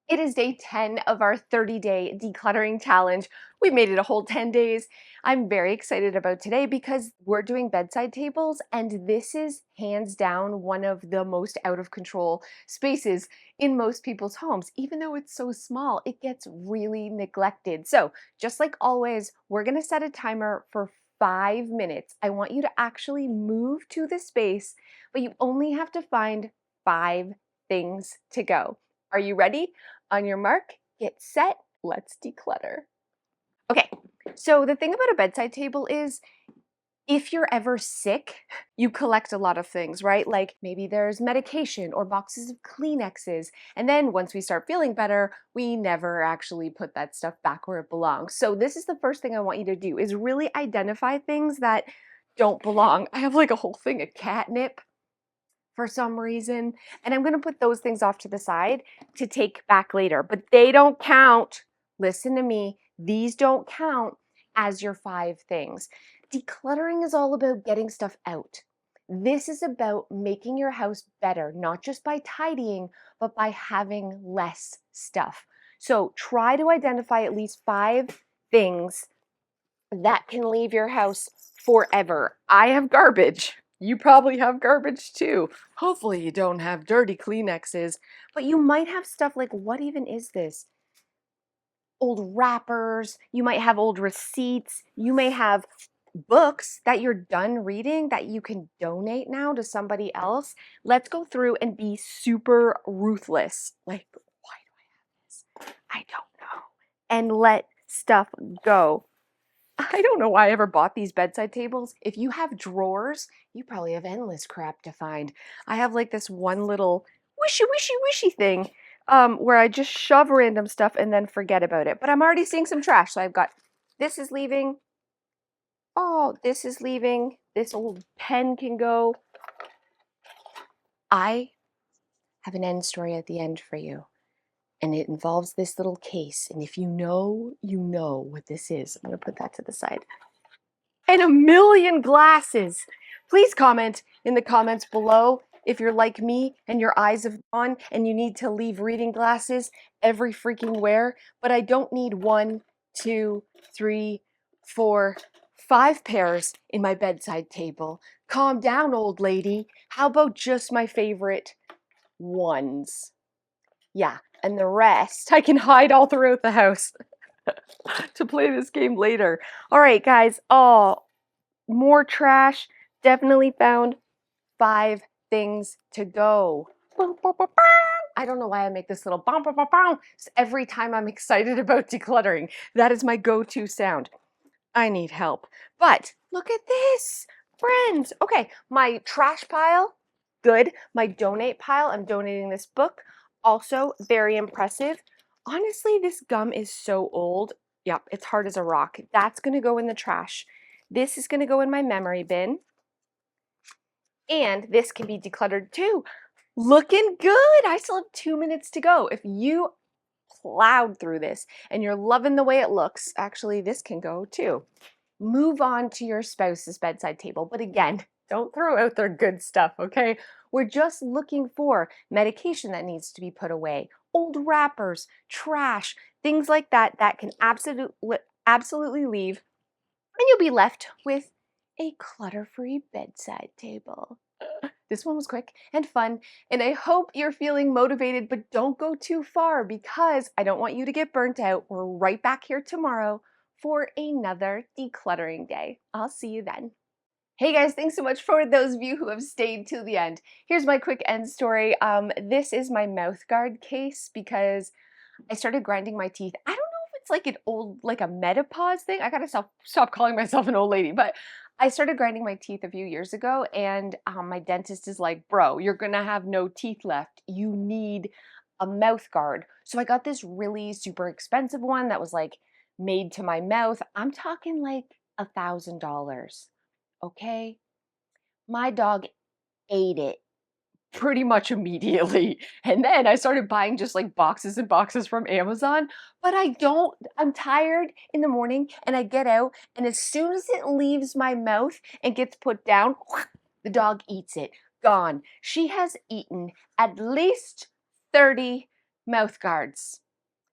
It is day 10 of our 30-day decluttering challenge. We made it a whole 10 days. I'm very excited about today because we're doing bedside tables, and this is hands down one of the most out of control spaces in most people's homes. Even though it's so small, it gets really neglected. So, just like always, we're going to set a timer for 5 minutes. I want you to actually move to the space, but you only have to find 5 things to go. Are you ready? On your mark, get set, let's declutter. Okay, so the thing about a bedside table is if you're ever sick, you collect a lot of things, right? Like maybe there's medication or boxes of Kleenexes. And then once we start feeling better, we never actually put that stuff back where it belongs. So this is the first thing I want you to do is really identify things that don't belong. I have like a whole thing of catnip for some reason. And I'm going to put those things off to the side to take back later, but they don't count. Listen to me. These don't count as your 5 things. Decluttering is all about getting stuff out. This is about making your house better, not just by tidying, but by having less stuff. So try to identify at least 5 things that can leave your house forever. I have garbage. You probably have garbage too. Hopefully you don't have dirty Kleenexes, but you might have stuff like, what even is this? Old wrappers. You might have old receipts. You may have books that you're done reading that you can donate now to somebody else. Let's go through and be super ruthless. Like, why do I have this? I don't know. And let stuff go. I don't know why I ever bought these bedside tables. If you have drawers, you probably have endless crap to find. I have like this one little wishy thing where I just shove random stuff and then forget about it. But I'm already seeing some trash. So I've got this is leaving. Oh, this is leaving. This old pen can go. I have an end story at the end for you. And it involves this little case. And if you know, you know what this is. I'm going to put that to the side. And a million glasses. Please comment in the comments below if you're like me and your eyes have gone and you need to leave reading glasses every freaking where. But I don't need 1, 2, 3, 4, 5 pairs in my bedside table. Calm down, old lady. How about just my favorite ones? Yeah, and the rest I can hide all throughout the house to play this game later. All right, guys. Oh, more trash. Definitely found 5 things to go. I don't know why I make this little bum, bum, bum, bum every time I'm excited about decluttering. That is my go-to sound. I need help. But look at this, friends. Okay, my trash pile, good. My donate pile, I'm donating this book. Also very impressive. Honestly, this gum is so old. Yep, it's hard as a rock. That's going to go in the trash. This is going to go in my memory bin. And this can be decluttered too. Looking good. I still have 2 minutes to go. If you plowed through this and you're loving the way it looks, actually, this can go too. Move on to your spouse's bedside table. But again, don't throw out their good stuff, okay? We're just looking for medication that needs to be put away, old wrappers, trash, things like that that can absolutely leave, and you'll be left with a clutter-free bedside table. This one was quick and fun, and I hope you're feeling motivated, but don't go too far because I don't want you to get burnt out. We're right back here tomorrow for another decluttering day. I'll see you then. Hey guys, thanks so much for those of you who have stayed till the end. Here's my quick end story. This is my mouth guard case because I started grinding my teeth. I don't know if it's like an old, like a menopause thing. I gotta stop calling myself an old lady, but I started grinding my teeth a few years ago, and my dentist is like, bro, you're gonna have no teeth left. You need a mouth guard. So I got this really super expensive one that was like made to my mouth. I'm talking like $1,000. Okay? My dog ate it pretty much immediately. And then I started buying just like boxes and boxes from Amazon. But I'm tired in the morning and I get out, and as soon as it leaves my mouth and gets put down, the dog eats it. Gone. She has eaten at least 30 mouth guards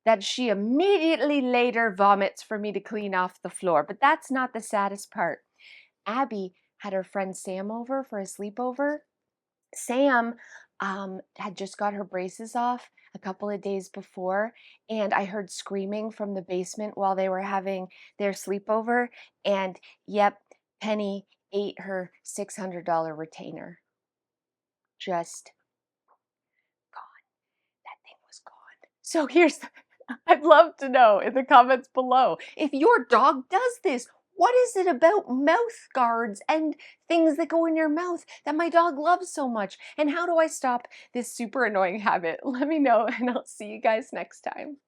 that she immediately later vomits for me to clean off the floor. But that's not the saddest part. Abby had her friend Sam over for a sleepover. Sam had just got her braces off a couple of days before, and I heard screaming from the basement while they were having their sleepover. And yep, Penny ate her $600 retainer. Just gone. That thing was gone. So I'd love to know in the comments below if your dog does this. What is it about mouth guards and things that go in your mouth that my dog loves so much? And how do I stop this super annoying habit? Let me know, and I'll see you guys next time.